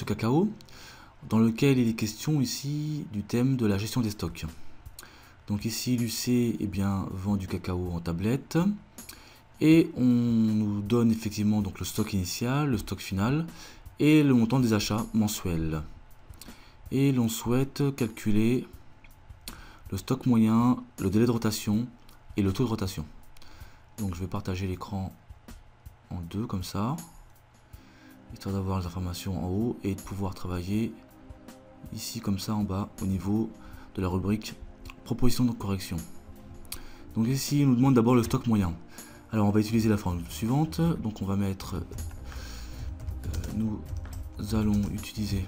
cacao, dans lequel il est question ici du thème de la gestion des stocks. Donc ici l'UC vend du cacao en tablette et on nous donne effectivement donc le stock initial, le stock final et le montant des achats mensuels. Et l'on souhaite calculer le stock moyen, le délai de rotation et le taux de rotation. Donc je vais partager l'écran en deux comme ça, histoire d'avoir les informations en haut et de pouvoir travailler ici comme ça en bas au niveau de la rubrique proposition de correction. Donc ici il nous demande d'abord le stock moyen. Alors on va utiliser la formule suivante. Donc on va mettre nous allons utiliser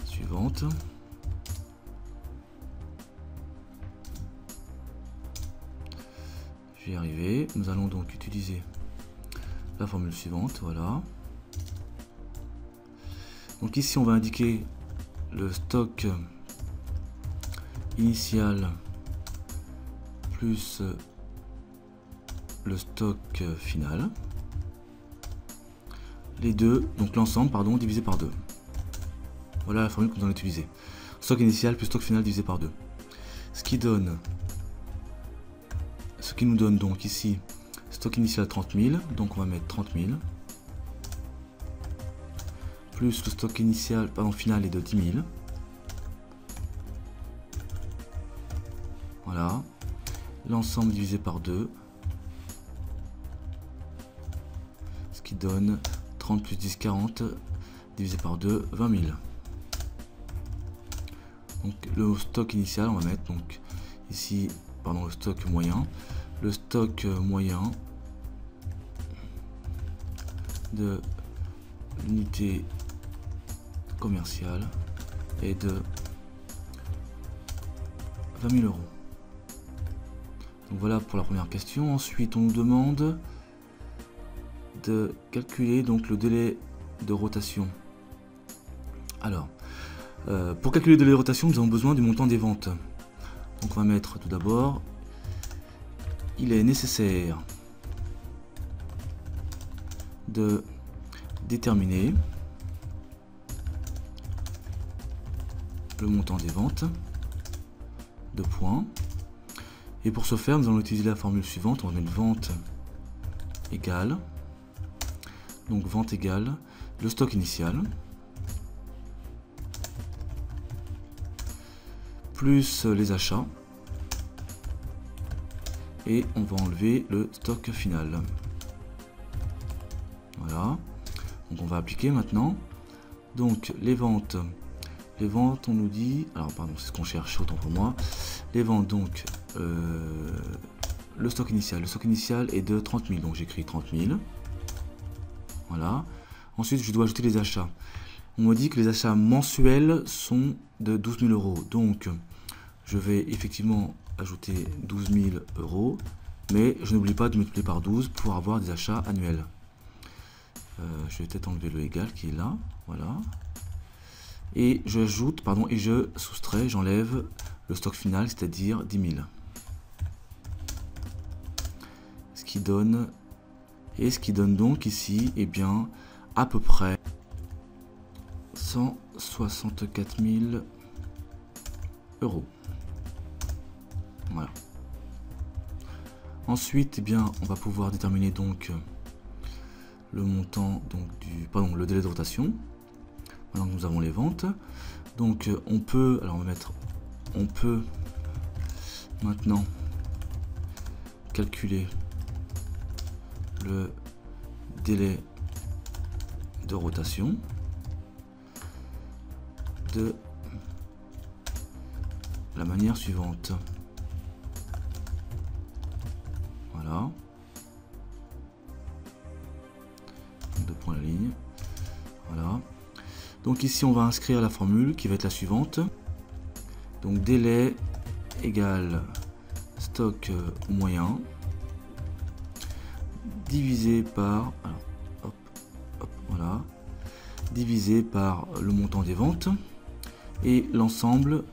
suivante. Je vais y arriver. Nous allons donc utiliser la formule suivante. Voilà. Donc ici on va indiquer le stock initial plus le stock final. Les deux, donc l'ensemble, pardon, divisé par 2. Voilà la formule qu'on doit utiliser. Stock initial plus stock final divisé par 2. Ce qui nous donne donc ici stock initial 30 000, donc on va mettre 30 000. Plus le stock initial, final est de 10 000. Voilà. L'ensemble divisé par 2. Ce qui donne 30 plus 10, 40, divisé par 2, 20 000. Donc le stock initial, on va mettre donc ici, le stock moyen. Le stock moyen de l'unité commerciale est de 20 000 euros. Donc voilà pour la première question. Ensuite on nous demande de calculer donc le délai de rotation. Alors pour calculer le délai de rotation, nous avons besoin du montant des ventes. Donc on va mettre tout d'abord, il est nécessaire de déterminer le montant des ventes, de points. Et pour ce faire, nous allons utiliser la formule suivante. On va mettre vente égale, donc vente égale le stock initial plus les achats et on va enlever le stock final. Voilà, donc on va appliquer maintenant. Donc les ventes on nous dit, alors pardon, c'est ce qu'on cherche, autant pour moi. Les ventes, donc le stock initial est de 30 000, donc j'écris 30 000. Voilà. Ensuite je dois ajouter les achats. On me dit que les achats mensuels sont de 12 000 euros, donc je vais effectivement ajouter 12 000 euros, mais je n'oublie pas de multiplier par 12 pour avoir des achats annuels. Je vais peut-être enlever le égal qui est là, voilà. Et j'ajoute, et je soustrais, j'enlève le stock final, c'est-à-dire 10 000. Ce qui donne donc ici, à peu près 164 000 euros. Voilà. Ensuite, on va pouvoir déterminer donc le montant donc le délai de rotation. Maintenant que nous avons les ventes, donc on peut maintenant calculer le délai de rotation de la manière suivante. Voilà. Deux points à la ligne. Voilà. Donc ici on va inscrire la formule qui va être la suivante. Donc délai égale stock moyen divisé par voilà, divisé par le montant des ventes et l'ensemble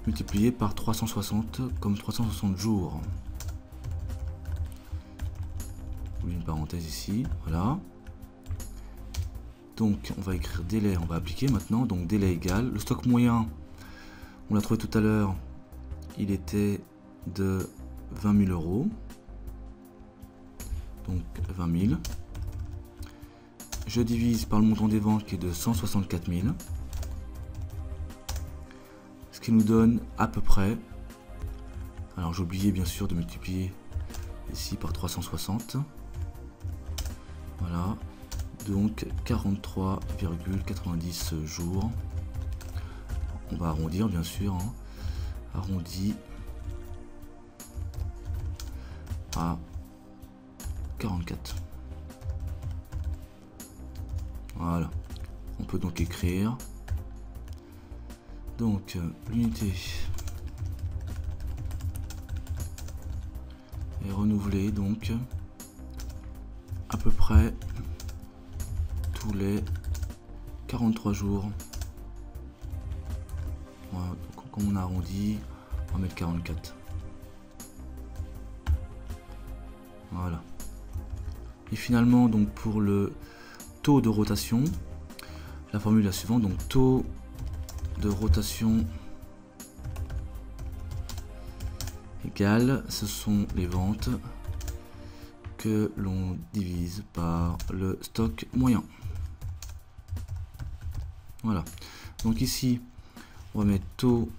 multiplié par 360 comme 360 jours. Une parenthèse ici, voilà. Donc on va écrire délai, on va appliquer maintenant, donc délai égal, le stock moyen, on l'a trouvé tout à l'heure, il était de 20 000 euros, donc 20 000, je divise par le montant des ventes qui est de 164 000, ce qui nous donne à peu près, alors j'ai oublié bien sûr de multiplier ici par 360, voilà, donc 43,90 jours. On va arrondir bien sûr, hein. Arrondi à 44. Voilà. On peut donc écrire. Donc l'unité est renouvelée donc à peu près tous les 43 jours. Voilà, donc comme on a arrondi, on va mettre 44. Voilà. Et finalement, donc pour le taux de rotation, la formule est la suivante, donc taux de rotation égal, ce sont les ventes que l'on divise par le stock moyen. Voilà, donc ici on va mettre taux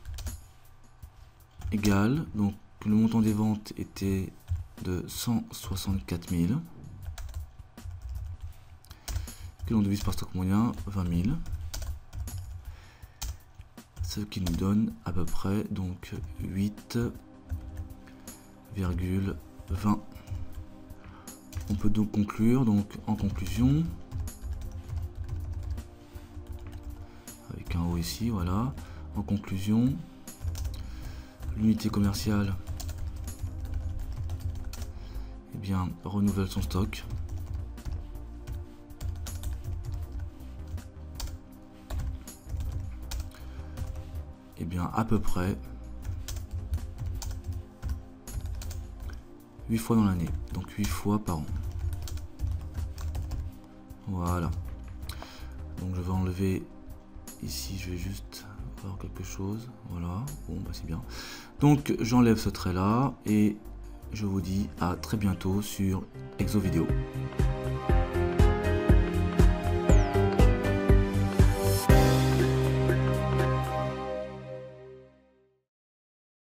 égal, donc le montant des ventes était de 164 000 que l'on divise par stock moyen 20 000, ce qui nous donne à peu près donc 8,20. On peut donc conclure, donc en conclusion, avec un O ici, voilà, en conclusion, l'unité commerciale eh bien, renouvelle son stock. Eh bien, à peu près 8 fois dans l'année, donc 8 fois par an. Voilà. Donc je vais enlever ici, je vais juste voir quelque chose. Voilà, bon bah c'est bien. Donc j'enlève ce trait là et je vous dis à très bientôt sur Exo Vidéo.